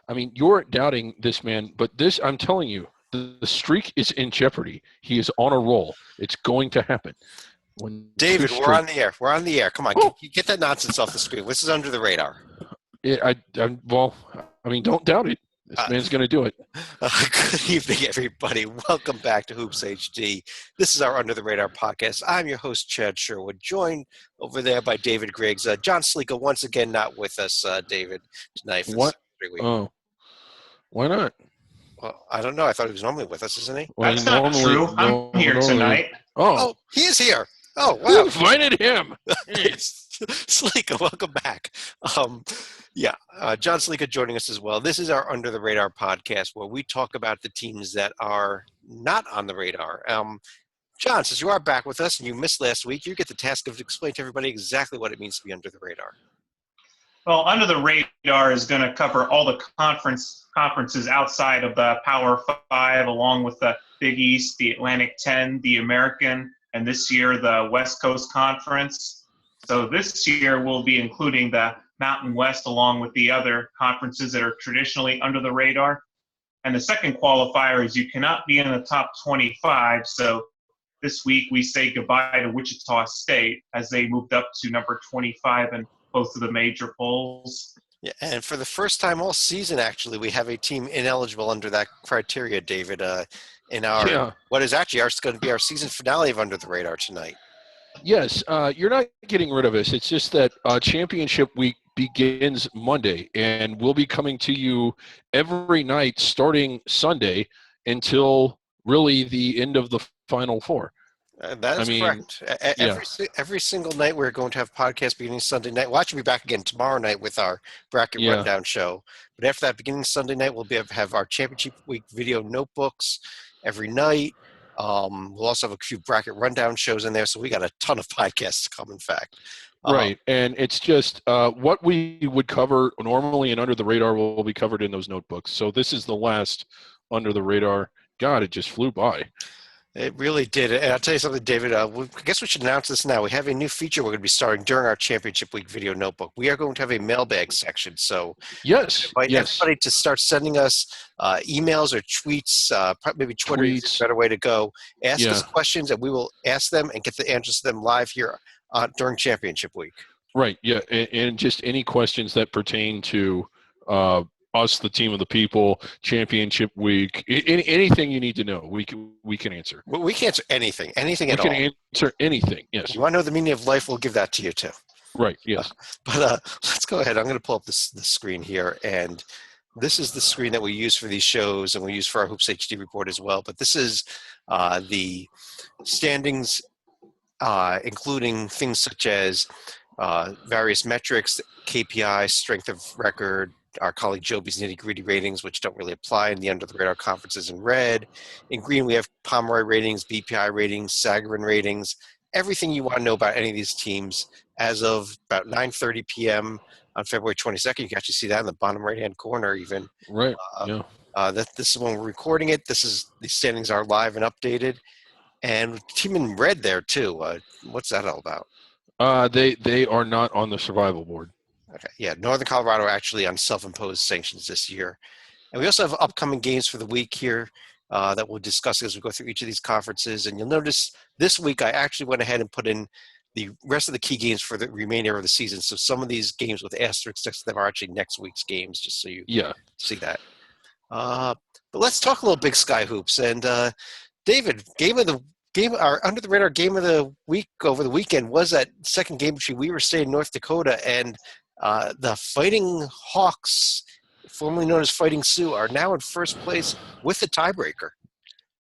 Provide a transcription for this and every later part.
I mean, you're doubting this man, but this, I'm telling you, the streak is in jeopardy. He is on a roll. It's going to happen. When David, Trish we're Stratus, on the air. We're on the air. Come on, oh, get that nonsense off the screen. This is under the radar. well, I mean, don't doubt it. This Uh, man's going to do it. Good evening, everybody. Welcome back to Hoops HD. This is our Under the Radar podcast. I'm your host, Chad Sherwood, joined over there by David Griggs. John Sleeka, once again, not with us, David, tonight for What? the week. Oh, why not? Well, I don't know. I thought he was normally with us, isn't he? Well, That's not true. I'm here tonight. Oh, he is here. Oh, Who wow. invited him? Sleeka, welcome back. John Sleeka joining us as well. This is our Under the Radar podcast where we talk about the teams that are not on the radar. John, since you are back with us and you missed last week, you get the task of explaining to everybody exactly what it means to be under the radar. Well, Under the Radar is going to cover all the conferences outside of the Power Five, along with the Big East, the Atlantic 10, the American, and this year the West Coast Conference. So this year we'll be including the Mountain West along with the other conferences that are traditionally under the radar. And the second qualifier is you cannot be in the top 25. So this week we say goodbye to Wichita State as they moved up to number 25 in both of the major polls. Yeah, and for the first time all season, actually, we have a team ineligible under that criteria, David, in our what is actually going to be our season finale of Under the Radar tonight. Yes, you're not getting rid of us. It's just that championship week begins Monday, and we'll be coming to you every night starting Sunday until really the end of the Final Four. That is correct. Every single night we're going to have podcasts beginning Sunday night. We'll actually be back again tomorrow night with our bracket rundown show. But after that, beginning Sunday night, we'll have our championship week video notebooks every night. We'll also have a few bracket rundown shows in there. So we got a ton of podcasts to come, in fact. Right. And it's just what we would cover normally and Under the Radar will be covered in those notebooks. So this is the last Under the Radar. God, it just flew by. It really did. And I'll tell you something, David, I guess we should announce this now. We have a new feature we're going to be starting during our Championship Week video notebook. We are going to have a mailbag section. So everybody to start sending us emails or tweets, maybe Twitter is a better way to go. Ask us questions, and we will ask them and get the answers to them live here during Championship Week. Right, yeah, and just any questions that pertain to us, the team of the people, championship week, anything you need to know, we can answer. We can answer anything at all. We can answer anything, yes. You want to know the meaning of life, we'll give that to you too. Right, yes. But let's go ahead. I'm going to pull up the screen here, and this is the screen that we use for these shows, and we use for our Hoops HD report as well. But this is the standings, including things such as various metrics, KPI, strength of record, our colleague Joby's nitty-gritty ratings, which don't really apply in the under-the-radar conferences in red. In green, we have Pomeroy ratings, BPI ratings, Sagarin ratings, everything you want to know about any of these teams as of about 9:30 p.m. on February 22nd. You can actually see that in the bottom right-hand corner even. Right, This is when we're recording it. The standings are live and updated. And team in red there, too. What's that all about? They are not on the survival board. Okay, yeah, Northern Colorado actually on self-imposed sanctions this year. And we also have upcoming games for the week here that we'll discuss as we go through each of these conferences. And you'll notice this week I actually went ahead and put in the rest of the key games for the remainder of the season. So some of these games with asterisks next to them are actually next week's games, just so you see that. But let's talk a little Big Sky Hoops. And David, our Under the Radar game of the week over the weekend was that second game between Weber State and North Dakota, and the Fighting Hawks, formerly known as Fighting Sioux, are now in first place with the tiebreaker.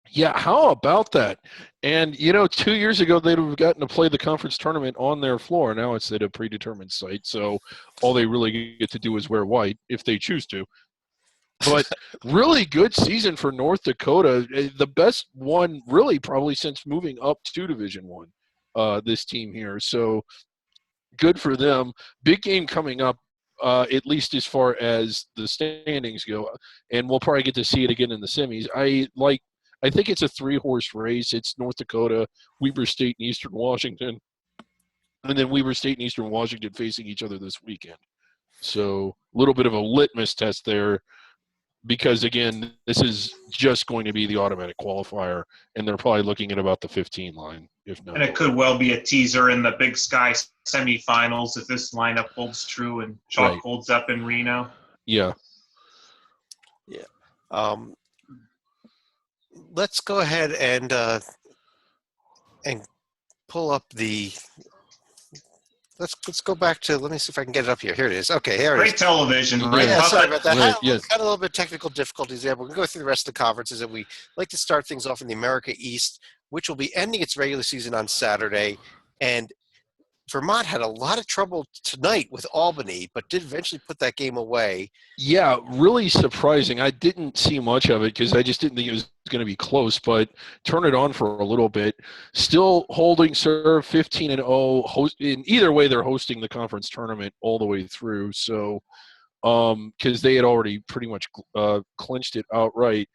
Yeah, how about that? And, 2 years ago, they'd have gotten to play the conference tournament on their floor. Now it's at a predetermined site, so all they really get to do is wear white if they choose to. But really good season for North Dakota. The best one really probably since moving up to Division I, this team here. So good for them. Big game coming up, at least as far as the standings go. And we'll probably get to see it again in the semis. I think it's a 3-horse race. It's North Dakota, Weber State, and Eastern Washington. And then Weber State and Eastern Washington facing each other this weekend. So a little bit of a litmus test there because again, this is just going to be the automatic qualifier, and they're probably looking at about the 15 line, if not. And it could well be a teaser in the Big Sky semifinals if this lineup holds true and chalk Right. holds up in Reno. Yeah. Let's go ahead and pull up the. Let's go back to. Let me see if I can get it up here. Here it is. Okay, here it is. Great television, Yeah. right? Yeah, Puppet? sorry about that. Right, Had yes. a little bit of technical difficulties there, but we're going to go through the rest of the conferences, and we like to start things off in the America East, which will be ending its regular season on Saturday. And Vermont had a lot of trouble tonight with Albany, but did eventually put that game away. Yeah, really surprising. I didn't see much of it because I just didn't think it was going to be close, but turn it on for a little bit. Still holding serve 15-0. In either way, they're hosting the conference tournament all the way through. So, because they had already pretty much clinched it outright.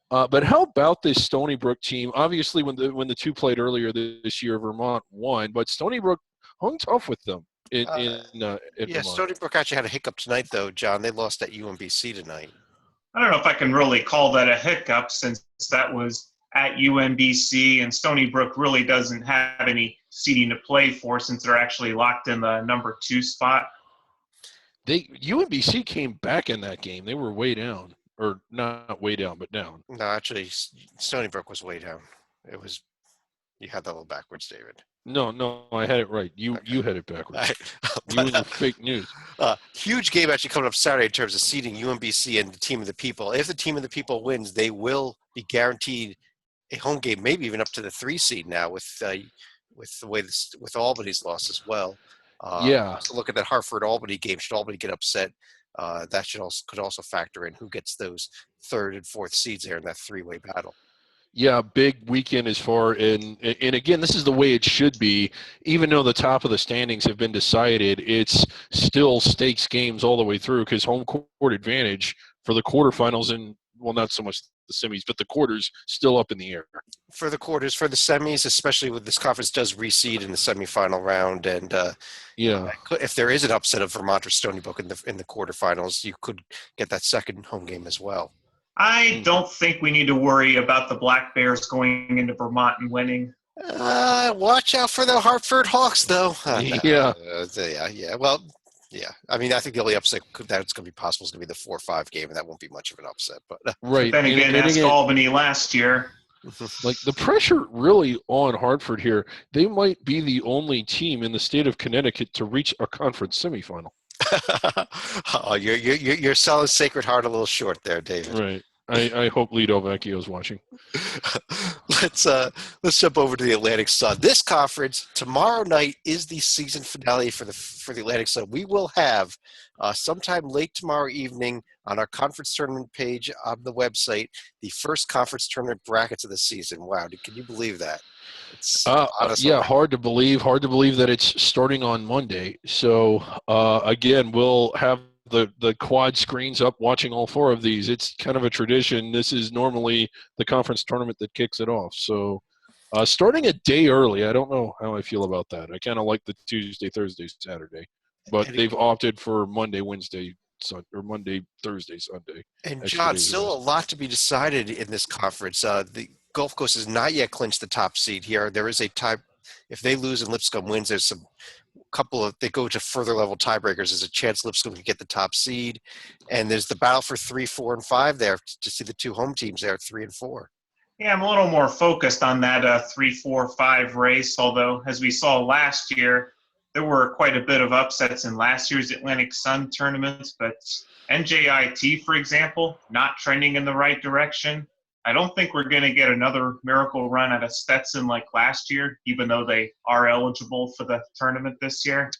But how about this Stony Brook team? Obviously, when the two played earlier this year, Vermont won, but Stony Brook hung tough with them in Yeah, Vermont. Stony Brook actually had a hiccup tonight, though, John. They lost at UMBC tonight. I don't know if I can really call that a hiccup since that was at UMBC, and Stony Brook really doesn't have any seeding to play for since they're actually locked in the number 2 spot. UMBC came back in that game. They were way down, or not way down, but down. No, actually, Stony Brook was way down. It was. You had that a little backwards, David. No, I had it right. You had it backwards. You and your fake news. Huge game actually coming up Saturday in terms of seeding UMBC and the Team of the People. If the Team of the People wins, they will be guaranteed a home game, maybe even up to the 3 seed now with the way with Albany's loss as well. Yeah. So look at that Hartford Albany game. Should Albany get upset, that could also factor in who gets those 3rd and 4th seeds there in that 3-way battle. Yeah, big weekend as far and again, this is the way it should be. Even though the top of the standings have been decided, it's still stakes games all the way through because home court advantage for the quarterfinals and well, not so much the semis, but the quarters still up in the air. For the quarters, for the semis, especially with this conference does reseed in the semifinal round, and if there is an upset of Vermont or Stony Brook in the quarterfinals, you could get that second home game as well. I don't think we need to worry about the Black Bears going into Vermont and winning. Watch out for the Hartford Hawks, though. Yeah. Well, yeah. I mean, I think the only upset that's going to be possible is going to be the 4-5 game, and that won't be much of an upset. But right. Then again, ask Albany last year. Like the pressure really on Hartford here. They might be the only team in the state of Connecticut to reach a conference semifinal. Oh, you're selling Sacred Heart a little short there, David. Right. I hope Lido Vecchio is watching. Let's jump over to the Atlantic Sun. This conference tomorrow night is the season finale for the Atlantic Sun. We will have sometime late tomorrow evening on our conference tournament page on the website the first conference tournament brackets of the season. Wow, can you believe that? It's hard to believe. Hard to believe that it's starting on Monday. So again, we'll have the quad screens up watching all 4 of these. It's kind of a tradition. This is normally the conference tournament that kicks it off. So starting a day early, I don't know how I feel about that. I kind of like the Tuesday, Thursday, Saturday, but they've opted for Monday, Wednesday, or Monday, Thursday, Sunday. And John, still a lot to be decided in this conference. The Gulf Coast has not yet clinched the top seed here. There is a tie. If they lose and Lipscomb wins, there's they go to further level tiebreakers. There's a chance Lipscomb can get the top seed. And there's the battle for 3, 4, and 5 there to see the 2 home teams there, 3 and 4. Yeah, I'm a little more focused on that 3, 4, 5 race, although as we saw last year, there were quite a bit of upsets in last year's Atlantic Sun tournaments, but NJIT, for example, not trending in the right direction. I don't think we're going to get another miracle run out of Stetson like last year, even though they are eligible for the tournament this year.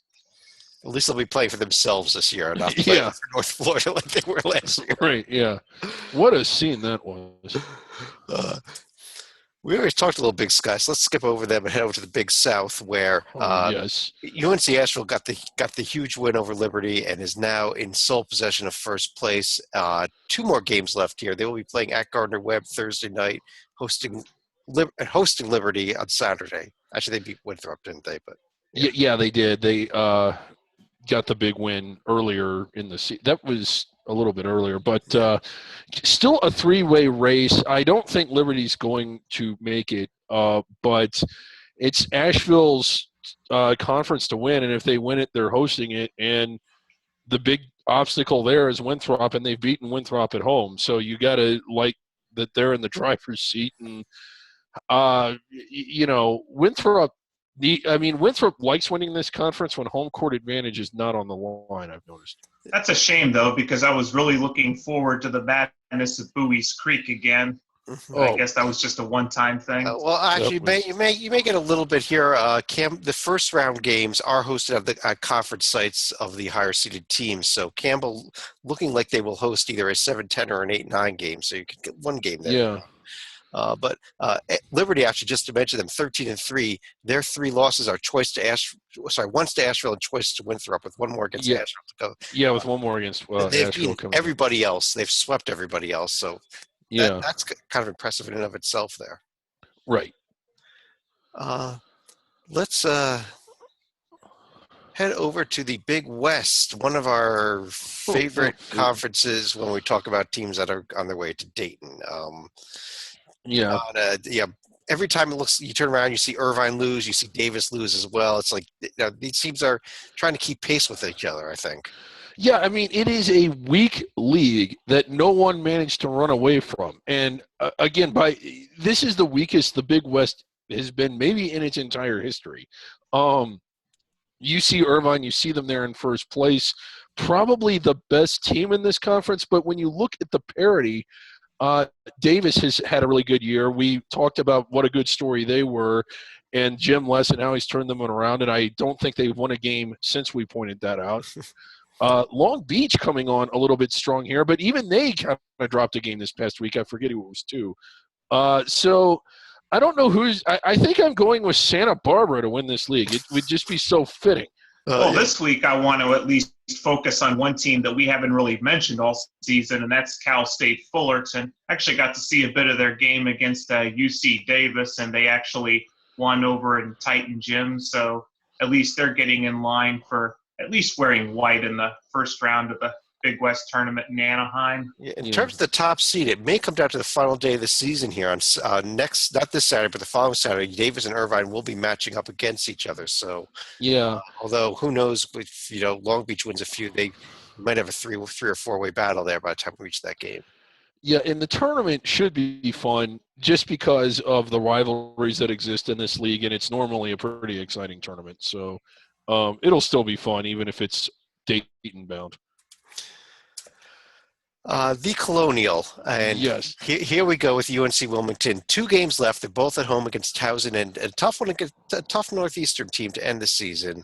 At least they'll be playing for themselves this year, not playing for North Florida like they were last year. Right, yeah. What a scene that was. We always talked a little Big Sky, so let's skip over them and head over to the Big South, where yes. UNC Asheville got the huge win over Liberty and is now in sole possession of first place. 2 more games left here. They will be playing at Gardner-Webb Thursday night, hosting Liberty on Saturday. Actually, they beat Winthrop, didn't they? But yeah, they did. They got the big win earlier in the season. That was a little bit earlier. But still a three-way race. I don't think Liberty's going to make it, but it's Asheville's conference to win, and if they win it, they're hosting it. And the big obstacle there is Winthrop, and they've beaten Winthrop at home. So you got to like that they're in the driver's seat. And, Winthrop Winthrop likes winning this conference when home court advantage is not on the line, I've noticed. That's a shame, though, because I was really looking forward to the madness of Bowie's Creek again. I guess that was just a one-time thing. Well, actually, you may get a little bit here. The first round games are hosted at the conference sites of the higher seeded teams. So Campbell looking like they will host either a 7-10 or an 8-9 game. So you could get one game there. Yeah. But Liberty, actually, just to mention them, 13-3. Their 3 losses are once to Asheville and twice to Winthrop, with one more against Asheville to go. Yeah, with one more against they've Asheville. Everybody else. They've swept everybody else. So that's kind of impressive in and of itself there. Right. Let's head over to the Big West, one of our favorite conferences when we talk about teams that are on their way to Dayton. Every time you turn around, you see Irvine lose, you see Davis lose as well. It's like these teams are trying to keep pace with each other, I think. Yeah, I mean, it is a weak league that no one managed to run away from. And again, this is the weakest the Big West has been maybe in its entire history. You see Irvine, you see them there in first place, probably the best team in this conference. But when you look at the parity, Davis has had a really good year. We talked about what a good story they were, and Jim Lesson, how he's turned them around, and I don't think they've won a game since we pointed that out. Long Beach coming on a little bit strong here, but even they kind of dropped a game this past week. I forget who it was too. So I don't know I think I'm going with Santa Barbara to win this league. It would just be so fitting. This week I want to at least focus on one team that we haven't really mentioned all season, and that's Cal State Fullerton. Actually got to see a bit of their game against UC Davis, and they actually won over in Titan Gym. So at least they're getting in line for at least wearing white in the first round of the Big West tournament in Anaheim. In terms of the top seed, it may come down to the final day of the season here on not this Saturday, but the following Saturday. Davis and Irvine will be matching up against each other. So, although who knows if Long Beach wins a few, they might have a three or 4-way battle there by the time we reach that game. Yeah, and the tournament should be fun just because of the rivalries that exist in this league, and it's normally a pretty exciting tournament. So it'll still be fun, even if it's Dayton bound. The Colonial, and yes, here we go with UNC Wilmington. 2 games left. They're both at home against Towson, and a tough one against a tough Northeastern team to end the season.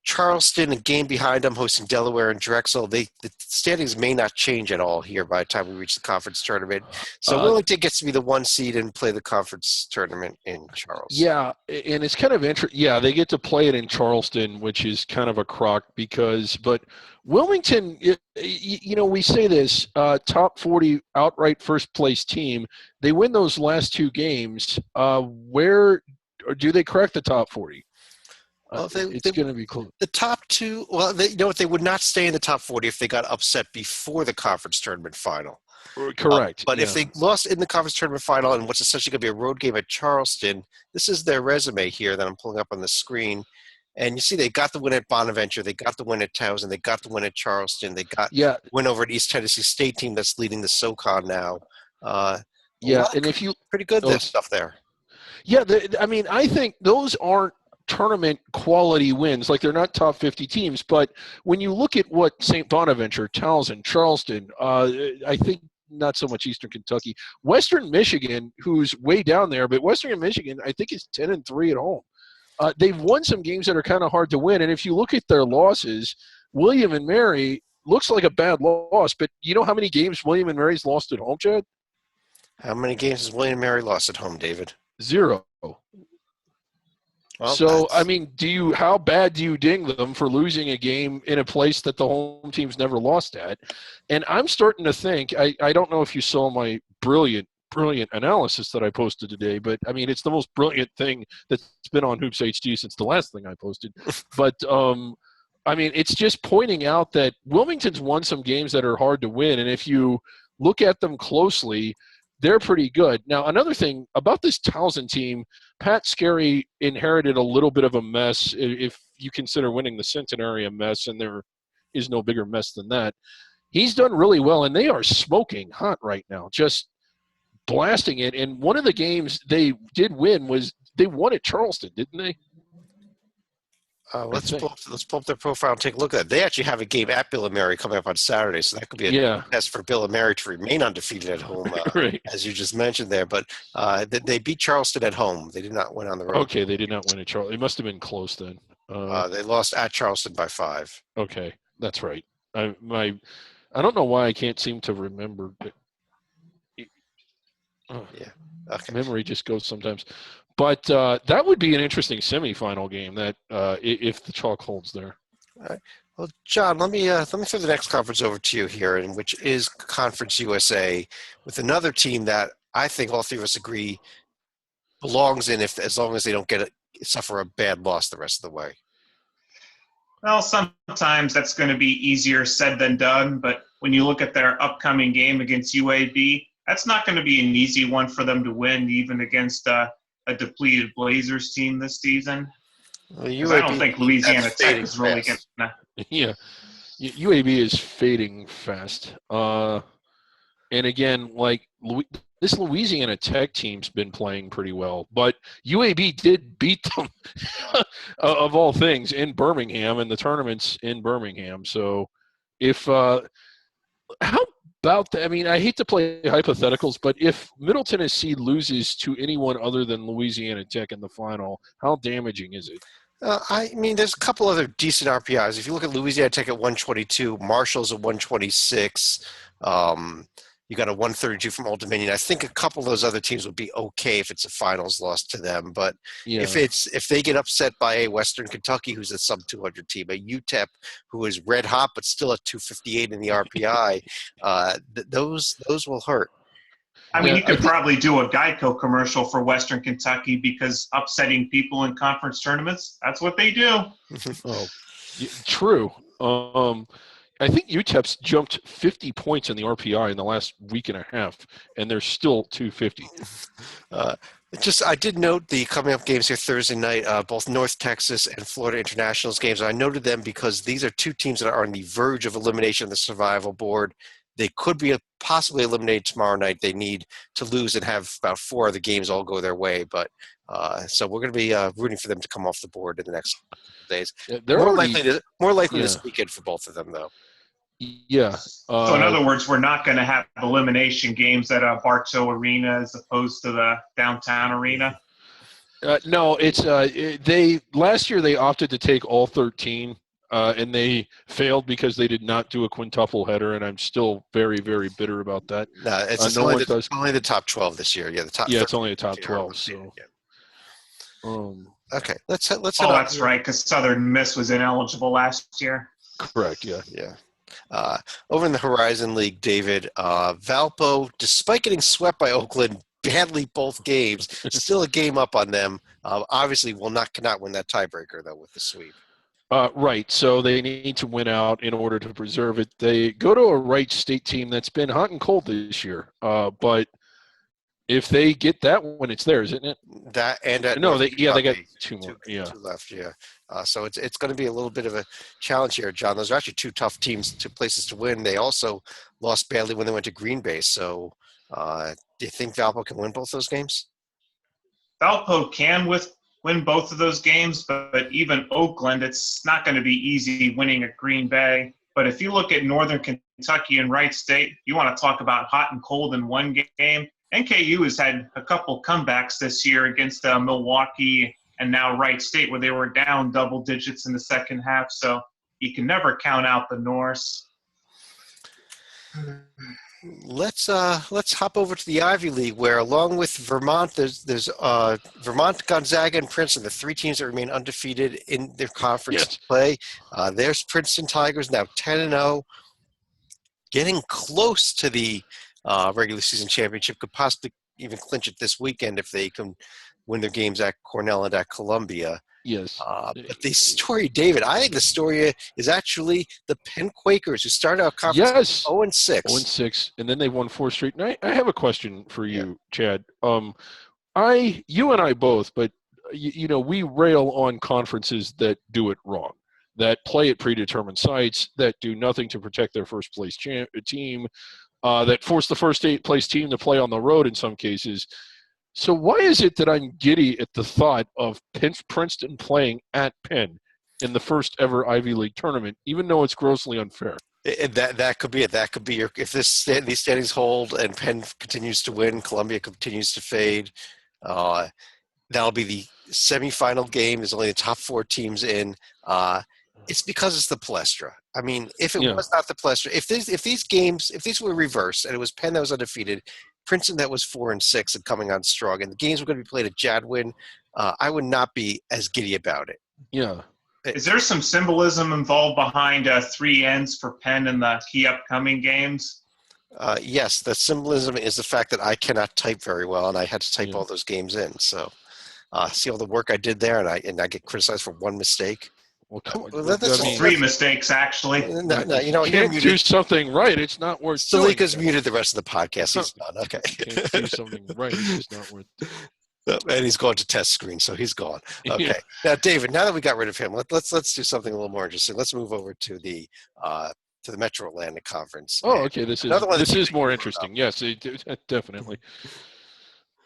Charleston, a game behind them, hosting Delaware and Drexel. The standings may not change at all here by the time we reach the conference tournament. So Wilmington gets to be the 1 seed and play the conference tournament in Charleston. Yeah, and it's kind of interesting. Yeah, they get to play it in Charleston, which is kind of a crock but Wilmington, we say this, top 40 outright first place team. They win those last 2 games. Where do they crack the top 40? It's going to be close. The top 2, they would not stay in the top 40 if they got upset before the conference tournament final. Correct. But if they lost in the conference tournament final and what's essentially going to be a road game at Charleston, this is their resume here that I'm pulling up on the screen. And you see they got the win at Bonaventure, they got the win at Towson, they got the win at Charleston, they got win over an East Tennessee State team that's leading the SoCon now. And if you pretty good stuff there. Yeah, I think those aren't tournament quality wins. Like, they're not top 50 teams, but when you look at what St. Bonaventure, Towson, Charleston, I think not so much Eastern Kentucky, Western Michigan, who's way down there, but Western Michigan, I think, is 10-3 at home. They've won some games that are kind of hard to win, and if you look at their losses, William and Mary looks like a bad loss, but you know how many games William and Mary's lost at home, Chad? How many games has William and Mary lost at home, David? 0. Well, so, how bad do you ding them for losing a game in a place that the home team's never lost at? And I'm starting to think, I don't know if you saw my brilliant analysis that I posted today, but it's the most brilliant thing that's been on Hoops HD since the last thing I posted. But I mean, it's just pointing out that Wilmington's won some games that are hard to win, and if you look at them closely, they're pretty good. Now, another thing about this Towson team, Pat Scarry inherited a little bit of a mess, if you consider winning the Centenary a mess, and there is no bigger mess than that. He's done really well, and they are smoking hot right now, just blasting it. And one of the games they did win was they won at Charleston, didn't they? Let's pull up their profile and take a look at it. They actually have a game at Bill and Mary coming up on Saturday, so that could be a test for Bill and Mary to remain undefeated at home, right. as you just mentioned there. But they beat Charleston at home. They did not win on the road. Okay, they did not win at Charleston. It must have been close then. They lost at Charleston by 5. Okay, that's right. I don't know why I can't seem to remember. Okay. Memory just goes sometimes. But that would be an interesting semifinal game that if the chalk holds there. All right. Well, John, let me throw the next conference over to you here, and which is Conference USA, with another team that I think all three of us agree belongs in, as long as they don't suffer a bad loss the rest of the way. Well, sometimes that's going to be easier said than done, but when you look at their upcoming game against UAB, that's not going to be an easy one for them to win, even against a depleted Blazers team this season. Well, I don't think Louisiana Tech is really going to. Yeah, UAB is fading fast. And again, like this Louisiana Tech team's been playing pretty well, but UAB did beat them, of all things, in Birmingham, and the tournament's in Birmingham. So, how about that? I mean, I hate to play hypotheticals, but if Middle Tennessee loses to anyone other than Louisiana Tech in the final, how damaging is it? I mean, there's a couple other decent RPIs. If you look at Louisiana Tech at 122, Marshall's at 126. You got a 132 from Old Dominion. I think a couple of those other teams would be okay if it's a finals loss to them. But if they get upset by a Western Kentucky, who's a sub 200 team, a UTEP who is red hot but still at 258 in the RPI, those will hurt. I mean, you could probably do a Geico commercial for Western Kentucky, because upsetting people in conference tournaments, that's what they do. Oh, true. I think UTEP's jumped 50 points in the RPI in the last week and a half, and they're still 250. I did note the coming up games here Thursday night, both North Texas and Florida Internationals games. I noted them because these are two teams that are on the verge of elimination of the survival board. They could be possibly eliminated tomorrow night. They need to lose and have about 4 of the games all go their way. But so we're going to be rooting for them to come off the board in the next days. More likely this weekend for both of them, though. Yeah. So in other words, we're not going to have elimination games at Bartow Arena as opposed to the downtown arena. No, it's last year they opted to take all 13, and they failed because they did not do a quintuple header, and I'm still very, very bitter about that. No, it's only the top 12 this year. Yeah, it's only the top 12. So. Okay, let's head that's right, because Southern Miss was ineligible last year. Correct. Yeah. Yeah. Over in the Horizon League, David, Valpo, despite getting swept by Oakland badly both games, still a game up on them. Obviously, cannot win that tiebreaker, though, with the sweep. Right. So they need to win out in order to preserve it. They go to a Wright State team that's been hot and cold this year. But if they get that one, it's theirs, isn't it? That and at no, they got two more. Two left. Yeah. So it's going to be a little bit of a challenge here, John. Those are actually two tough teams, two places to win. They also lost badly when they went to Green Bay. So do you think Valpo can win both those games? Valpo can win both of those games, but even Oakland, it's not going to be easy winning at Green Bay. But if you look at Northern Kentucky and Wright State, you want to talk about hot and cold in one game. NKU has had a couple comebacks this year against Milwaukee and now Wright State, where they were down double digits in the second half. So you can never count out the Norse. Let's hop over to the Ivy League, where along with Vermont, there's Vermont, Gonzaga, and Princeton, the 3 teams that remain undefeated in their conference play. There's Princeton Tigers now 10-0, getting close to the regular season championship, could possibly even clinch it this weekend if they can win their games at Cornell and at Columbia. Yes. But the story, David, I think the story is actually the Penn Quakers, who started out conference Yes. 0-6. 0-6, and then they won 4 straight. And I have a question for Yeah. you, Chad. You and I both, but we rail on conferences that do it wrong, that play at predetermined sites, that do nothing to protect their first place team, that force the first 8th-place team to play on the road in some cases. So why is it that I'm giddy at the thought of Princeton playing at Penn in the first ever Ivy League tournament, even though it's grossly unfair? That could be it. That could be if these standings hold and Penn continues to win, Columbia continues to fade. That'll be the semifinal game. There's only the top 4 teams in. It's because it's the Palestra. I mean, if it was not the Palestra, if these were reversed and it was Penn that was undefeated, Princeton that was 4-6 and coming on strong, and the games were going to be played at Jadwin, I would not be as giddy about it. Yeah. Is there some symbolism involved behind 3 ends for Penn in the key upcoming games? Yes, the symbolism is the fact that I cannot type very well, and I had to type all those games in. So, see all the work I did there, and I get criticized for 1 mistake. Well, come on. That's 3 mistakes, actually. No, you can't do something right. It's not worth doing. Salika's muted the rest of the podcast. He's done. Okay. Can't do something right. It's just not worth it. And he's going to test screen, so he's gone. Okay. Yeah. Now, David, now that we got rid of him, let's do something a little more interesting. Let's move over to the Metro Atlantic Conference. Oh, okay. This is more interesting. Yes, definitely.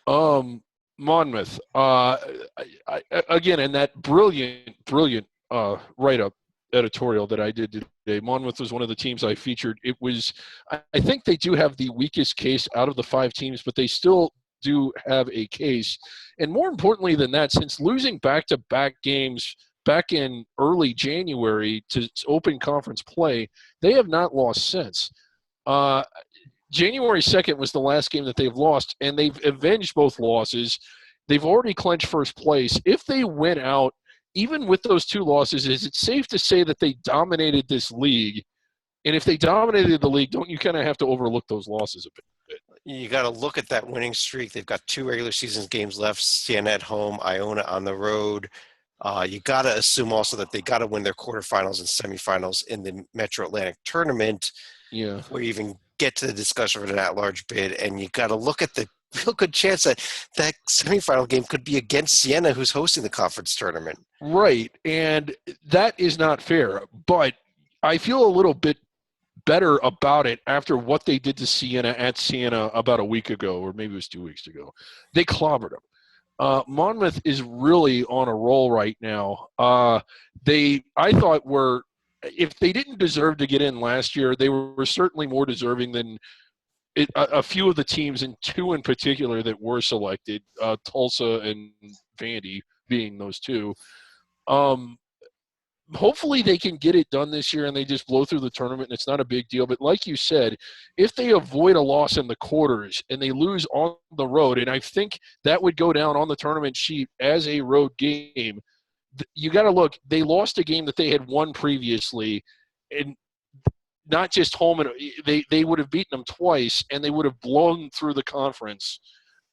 Monmouth. Again, in that brilliant write-up editorial that I did today, Monmouth was one of the teams I featured. It was, I think they do have the weakest case out of the 5 teams, but they still do have a case. And more importantly than that, since losing back-to-back games back in early January to open conference play, they have not lost since. January 2nd was the last game that they've lost, and they've avenged both losses. They've already clinched first place. If they win out, even with those 2 losses, is it safe to say that they dominated this league? And if they dominated the league, don't you kind of have to overlook those losses a bit? You got to look at that winning streak. They've got 2 regular season games left, Siena at home, Iona on the road. You got to assume also that they got to win their quarterfinals and semifinals in the Metro Atlantic tournament. Yeah. Where you even get to the discussion of an at-large bid, and you got to look at the real good chance that semifinal game could be against Siena, who's hosting the conference tournament. Right, and that is not fair. But I feel a little bit better about it after what they did to Siena about a week ago, or maybe it was 2 weeks ago. They clobbered them. Monmouth is really on a roll right now. I thought if they didn't deserve to get in last year, they were certainly more deserving than a few of the teams, and 2 in particular that were selected, Tulsa and Vandy being those 2. Hopefully they can get it done this year and they just blow through the tournament and it's not a big deal. But like you said, if they avoid a loss in the quarters and they lose on the road, and I think that would go down on the tournament sheet as a road game, you got to look, they lost a game that they had won previously, and not just home, and they would have beaten them twice and they would have blown through the conference.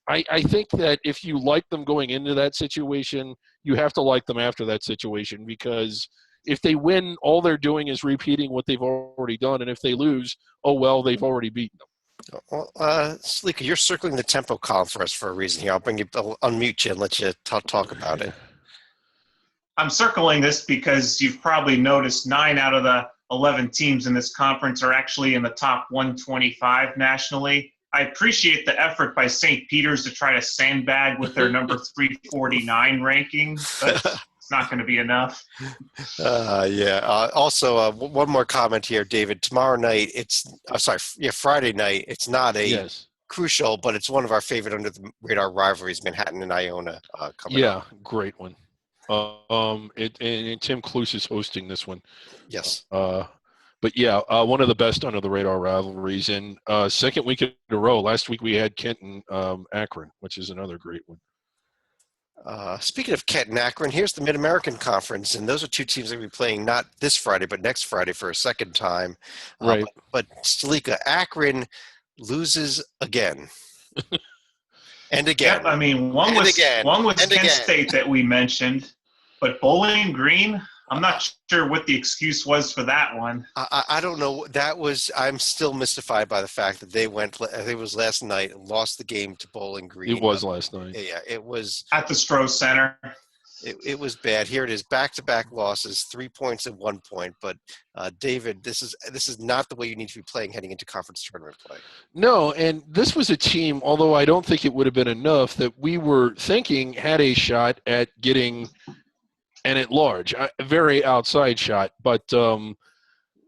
I think that if you like them going into that situation, you have to like them after that situation, because if they win, all they're doing is repeating what they've already done. And if they lose, oh, well, they've already beaten them. Well, Salika, you're circling the tempo column for us for a reason here. I'll unmute you and let you talk about it. I'm circling this because you've probably noticed 9 out of the 11 teams in this conference are actually in the top 125 nationally. I appreciate the effort by St. Peter's to try to sandbag with their number 349 ranking, but it's not going to be enough. Also, one more comment here, David. Tomorrow night, Friday night, it's not a crucial, but it's one of our favorite under the radar rivalries, Manhattan and Iona. Coming up. Great one. And Tim Cluse is hosting this one. Yes. One of the best under the radar rivalries. And second week in a row. Last week we had Kent and Akron, which is another great one. Speaking of Kent and Akron, here's the Mid-American Conference, and those are 2 teams that will be playing not this Friday, but next Friday for a second time. Right. But Salika, Akron loses again. And again. Yep, I mean, one was Kent State that we mentioned. But Bowling Green, I'm not sure what the excuse was for that one. I don't know. I'm still mystified by the fact that they went, I think it was last night, and lost the game to Bowling Green. It was last night. Yeah, it was. At the Stroh Center. It was bad. Here it is, back-to-back losses, 3 points and 1 point. But David, this is not the way you need to be playing heading into conference tournament play. No, and this was a team, although I don't think it would have been enough, that we were thinking had a shot at getting an at-large, a very outside shot. But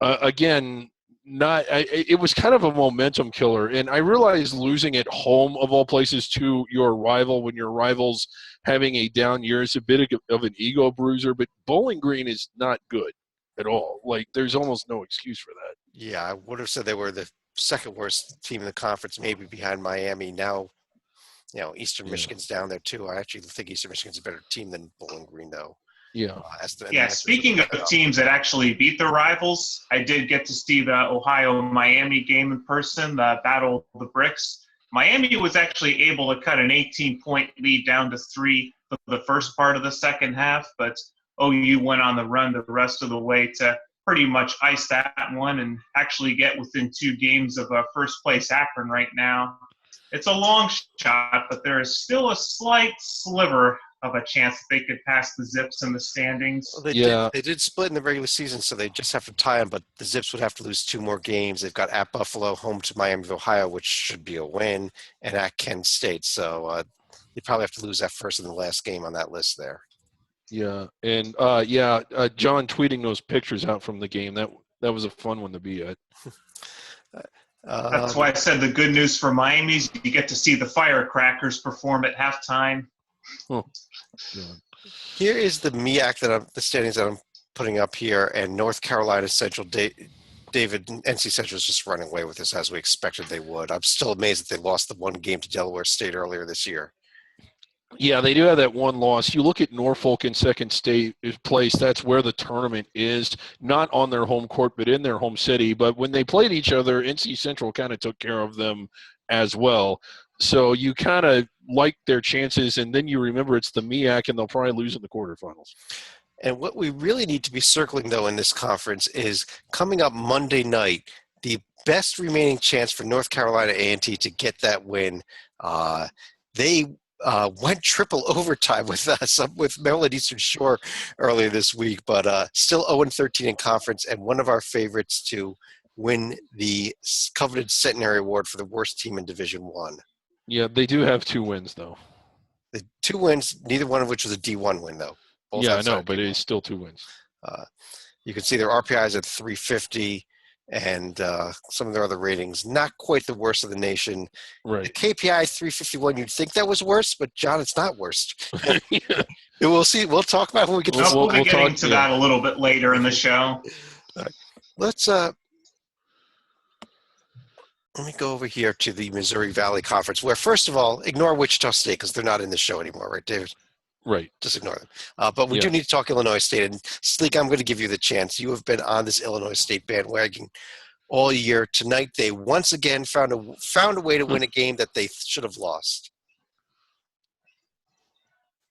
again, it was kind of a momentum killer. And I realized losing at home, of all places, to your rival when your rival's having a down year is a bit of an ego bruiser. But Bowling Green is not good at all. Like, there's almost no excuse for that. Yeah, I would have said they were the second worst team in the conference, maybe behind Miami. Now, Eastern Michigan's down there too. I actually think Eastern Michigan's a better team than Bowling Green, though. Yeah. Speaking of teams that actually beat their rivals, I did get to see the Ohio-Miami game in person, the Battle of the Bricks. Miami was actually able to cut an 18-point lead down to 3 for the first part of the second half, but OU went on the run the rest of the way to pretty much ice that one and actually get within 2 games of first-place Akron right now. It's a long shot, but there is still a slight sliver of a chance that they could pass the Zips in the standings. Well, they did split in the regular season, so they just have to tie them, but the Zips would have to lose 2 more games. They've got at Buffalo, home to Miami of Ohio, which should be a win, and at Kent State. So they probably have to lose that first and the last game on that list there. Yeah, and John tweeting those pictures out from the game, that was a fun one to be at. That's why I said the good news for Miami is you get to see the Firecrackers perform at halftime. Oh, yeah. Here is the MEAC the standings that I'm putting up here, and North Carolina Central. David, NC Central is just running away with this as we expected they would. I'm still amazed that they lost the 1 game to Delaware State earlier this year. Yeah, they do have that 1 loss. You look at Norfolk in second place, that's where the tournament is, not on their home court, but in their home city. But when they played each other, NC Central kind of took care of them as well. So you kind of like their chances, and then you remember it's the MEAC, and they'll probably lose in the quarterfinals. And what we really need to be circling, though, in this conference is coming up Monday night, the best remaining chance for North Carolina A&T to get that win. They went triple overtime with Maryland Eastern Shore earlier this week, but still 0-13 in conference, and one of our favorites to win the coveted Centenary Award for the worst team in Division I. Yeah, they do have 2 wins, though. The 2 wins, neither one of which was a D1 win, though. Both I know, but it is still 2 wins. You can see their RPIs at 350, and some of their other ratings, not quite the worst of the nation. Right. The KPI 351, you'd think that was worse, but John, it's not worst. Yeah. We'll see. We'll talk about it when we get to We'll be getting to that a little bit later in the show. Let's let me go over here to the Missouri Valley Conference, where, first of all, ignore Wichita State because they're not in the show anymore, right, David? Right. Just ignore them. But we do need to talk Illinois State. And, Sleek, I'm going to give you the chance. You have been on this Illinois State bandwagon all year. Tonight, they once again found a way to win a game that they should have lost.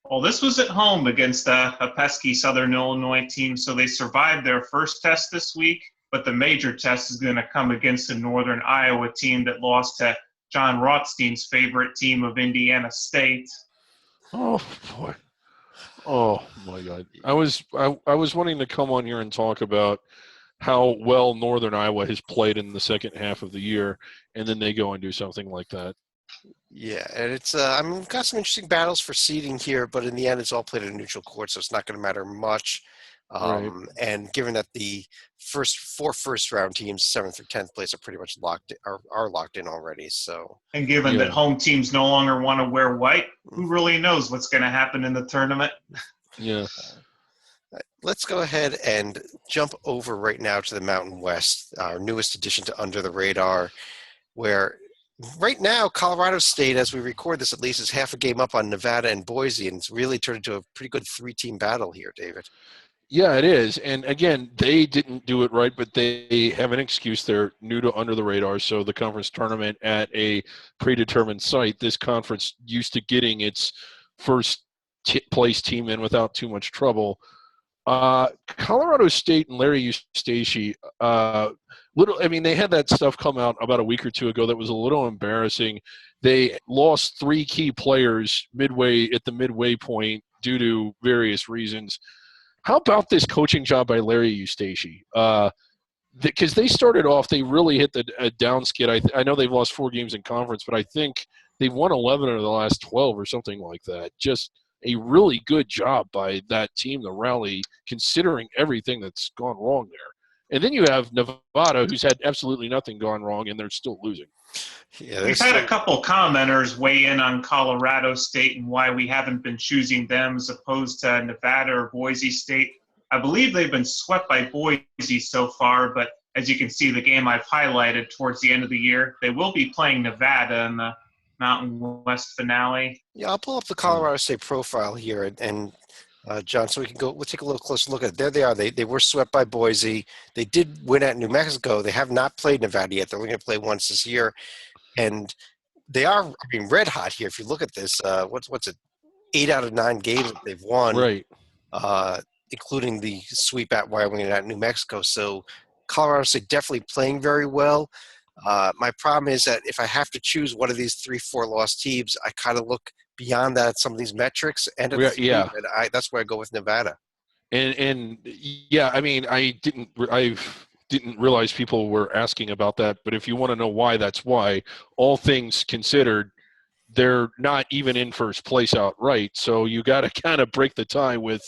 Well, this was at home against a pesky Southern Illinois team, so they survived their first test this week. But the major test is going to come against a Northern Iowa team that lost to John Rothstein's favorite team of Indiana State. Oh, boy. Oh, my God. I was wanting to come on here and talk about how well Northern Iowa has played in the second half of the year, and then they go and do something like that. Yeah, and it's we've got some interesting battles for seeding here, but in the end, it's all played in a neutral court, so it's not going to matter much. Right. And given that the four first-round teams, 7th through 10th place, are pretty much locked in already. So, and given that home teams no longer want to wear white, who really knows what's going to happen in the tournament? Yeah. Let's go ahead and jump over right now to the Mountain West, our newest addition to Under the Radar, where right now Colorado State, as we record this at least, is half a game up on Nevada and Boise, and it's really turned into a pretty good 3-team battle here, David. Yeah, it is. And again, they didn't do it right, but they have an excuse. They're new to Under the Radar. So the conference tournament at a predetermined site, this conference used to getting its first place team in without too much trouble. Colorado State and Larry Eustachy, they had that stuff come out about a week or two ago that was a little embarrassing. They lost 3 key players at the midway point due to various reasons. How about this coaching job by Larry Eustachy? Because they started off, they really hit a down skid. I know they've lost 4 games in conference, but I think they've won 11 of the last 12 or something like that. Just a really good job by that team to rally, considering everything that's gone wrong there. And then you have Nevada, who's had absolutely nothing gone wrong, and they're still losing. Yeah, We've had a couple commenters weigh in on Colorado State and why we haven't been choosing them as opposed to Nevada or Boise State. I believe they've been swept by Boise so far, but as you can see, the game I've highlighted towards the end of the year, they will be playing Nevada in the Mountain West finale. Yeah, I'll pull up the Colorado State profile here, and John, so we'll take a little closer look at it. There they are. They were swept by Boise. They did win at New Mexico. They have not played Nevada yet. They're only going to play once this year, and they are red hot here. If you look at this, what's it? 8 out of 9 games that they've won, right? Including the sweep at Wyoming and at New Mexico. So Colorado State definitely playing very well. My problem is that if I have to choose one of these 3-4 lost teams, I kind of look beyond that at some of these metrics, and that's where I go with Nevada. And yeah, I mean, I didn't realize people were asking about that, but if you want to know why, that's why. All things considered, they're not even in first place outright, so you got to kind of break the tie with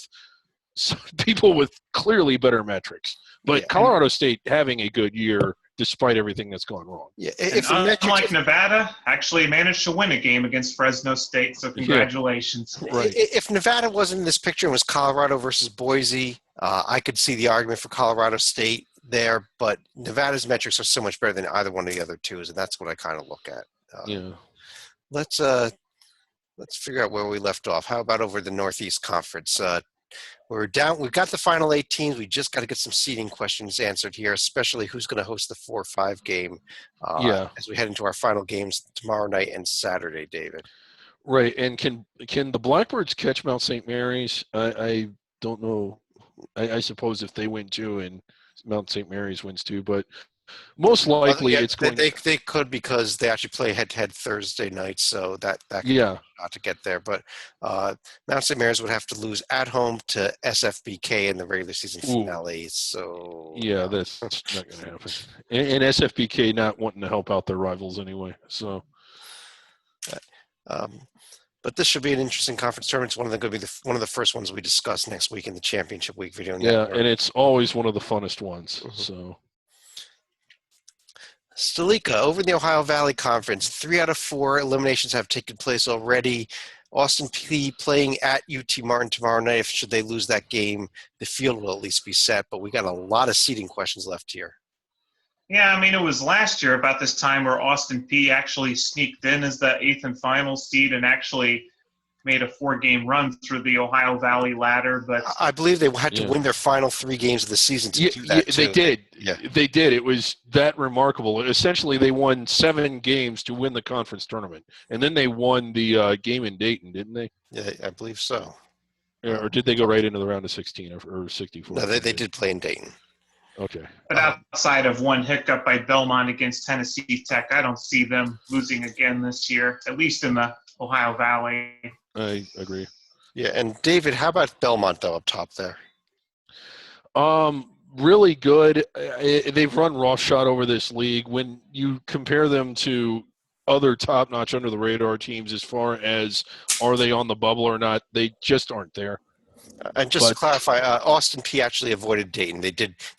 some people with clearly better metrics. But Colorado State having a good year despite everything that's gone wrong. Yeah, unlike Nevada, actually managed to win a game against Fresno State, so congratulations. Yeah. Right. If Nevada wasn't in this picture and was Colorado versus Boise, I could see the argument for Colorado State there, but Nevada's metrics are so much better than either one of the other twos, and that's what I kind of look at. Let's figure out where we left off. How about over the Northeast Conference? We're down. We've got the final 8 teams. We just got to get some seeding questions answered here, especially who's going to host the 4-5 game as we head into our final games tomorrow night and Saturday, David. Right. And can the Blackbirds catch Mount St. Mary's? I don't know. I suppose if they win too and Mount St. Mary's wins too, but most likely it's going they could, because they actually play head-to-head Thursday night, so that could not to get there. But Mount St. Mary's would have to lose at home to SFBK in the regular season finale. So that's not going to happen. And SFBK not wanting to help out their rivals anyway. So, but this should be an interesting conference tournament. It's going to be one of the first ones we discuss next week in the championship week video. And it's always one of the funnest ones. Mm-hmm. So. Stalika, over in the Ohio Valley Conference, 3 out of 4 eliminations have taken place already. Austin Peay playing at UT Martin tomorrow night. Should they lose that game, the field will at least be set. But we got a lot of seeding questions left here. Yeah, I mean, it was last year about this time where Austin Peay actually sneaked in as the 8th and final seed and actually made a 4-game run through the Ohio Valley ladder. But I believe they had to win their final 3 games of the season to do that. They did. Yeah, they did. It was that remarkable. Essentially, they won 7 games to win the conference tournament, and then they won the game in Dayton, didn't they? Yeah, I believe so. Or did they go right into the round of 16 or 64? No, they did play in Dayton. Okay. But outside of one hiccup by Belmont against Tennessee Tech, I don't see them losing again this year, at least in the Ohio Valley. I agree. Yeah, and David, how about Belmont, though, up top there? Really good. They've run roughshod over this league. When you compare them to other top-notch under-the-radar teams as far as are they on the bubble or not, they just aren't there. And just to clarify, Austin Peay actually avoided Dayton. They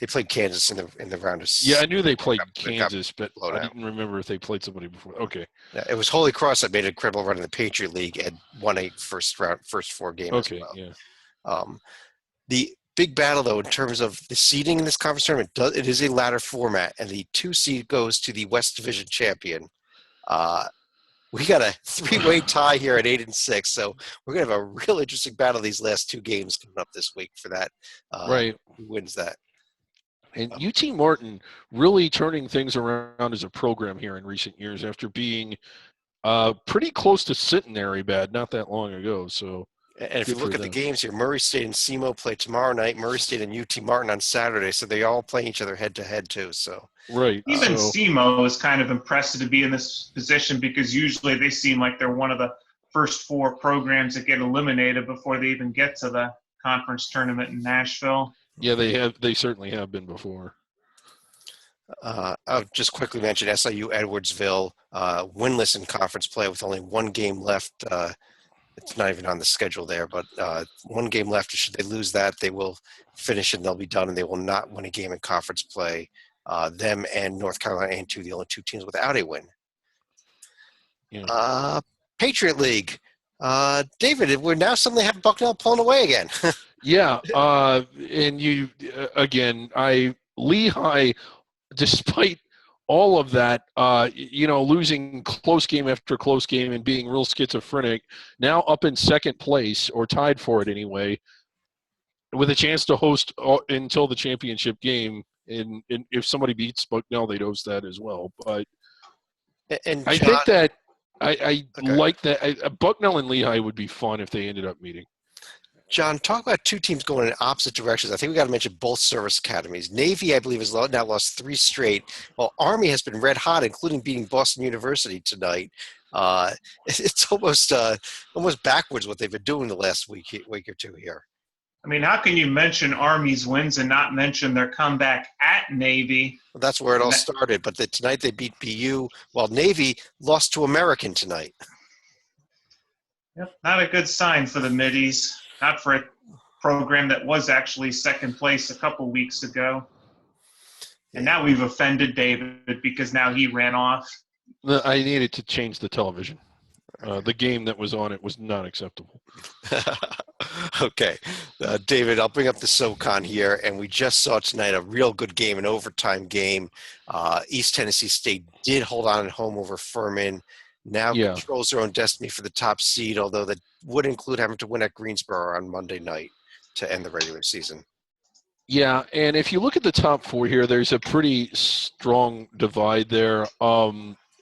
played Kansas in the round of. Yeah, I knew they played Kansas, but I didn't remember if they played somebody before. Okay. Yeah, it was Holy Cross that made an incredible run in the Patriot League and won a first 4 games. Okay. As well. Yeah. The big battle, though, in terms of the seeding in this conference tournament, it is a ladder format, and the 2 seed goes to the West Division champion. We got a 3-way tie here at 8 and 6, so we're gonna have a real interesting battle these last 2 games coming up this week for that. Right, who wins that? And UT Martin really turning things around as a program here in recent years after being pretty close to centenary bad not that long ago. So And if Good you look for at the them. games here, Murray State and SEMO play tomorrow night. Murray State and UT Martin on Saturday, so they all playing each other head-to-head too. So Right. Even So SEMO is kind of impressive to be in this position because usually they seem like they're one of the first four programs that get eliminated before they even get to the conference tournament in Nashville. yeah, they certainly have been before. I'll just quickly mention SIU Edwardsville, winless in conference play with only one game left. It's not even on the schedule there, but one game left. Should they lose that, they will finish and they'll be done, and they will not win a game in conference play. Them and North Carolina A&T, the only two teams without a win. Yeah. Patriot League. David, we're now suddenly have Bucknell pulling away again. Yeah. And you again, Lehigh, despite all of that, losing close game after close game and being real schizophrenic, now up in second place or tied for it anyway, with a chance to host until the championship game. And if somebody beats Bucknell, they'd host that as well. But And I John, think that I Okay. like that. Bucknell and Lehigh would be fun if they ended up meeting. John, talk about two teams going in opposite directions. I think we got to mention both service academies. Navy, I believe, has now lost 3 straight, while Army has been red hot, including beating Boston University tonight. It's almost backwards what they've been doing the last week or two here. I mean, how can you mention Army's wins and not mention their comeback at Navy? Well, that's where it all started. But tonight they beat BU, while Navy lost to American tonight. Yep, not a good sign for the Middies. Not for a program that was actually second place a couple weeks ago. And now we've offended David because now he ran off. I needed to change the television. The game that was on it was not acceptable. Okay. David, I'll bring up the SoCon here, and we just saw tonight a real good game, an overtime game. East Tennessee State did hold on at home over Furman. Now controls their own destiny for the top seed, although that would include having to win at Greensboro on Monday night to end the regular season. Yeah, and if you look at the top 4 here, there's a pretty strong divide there.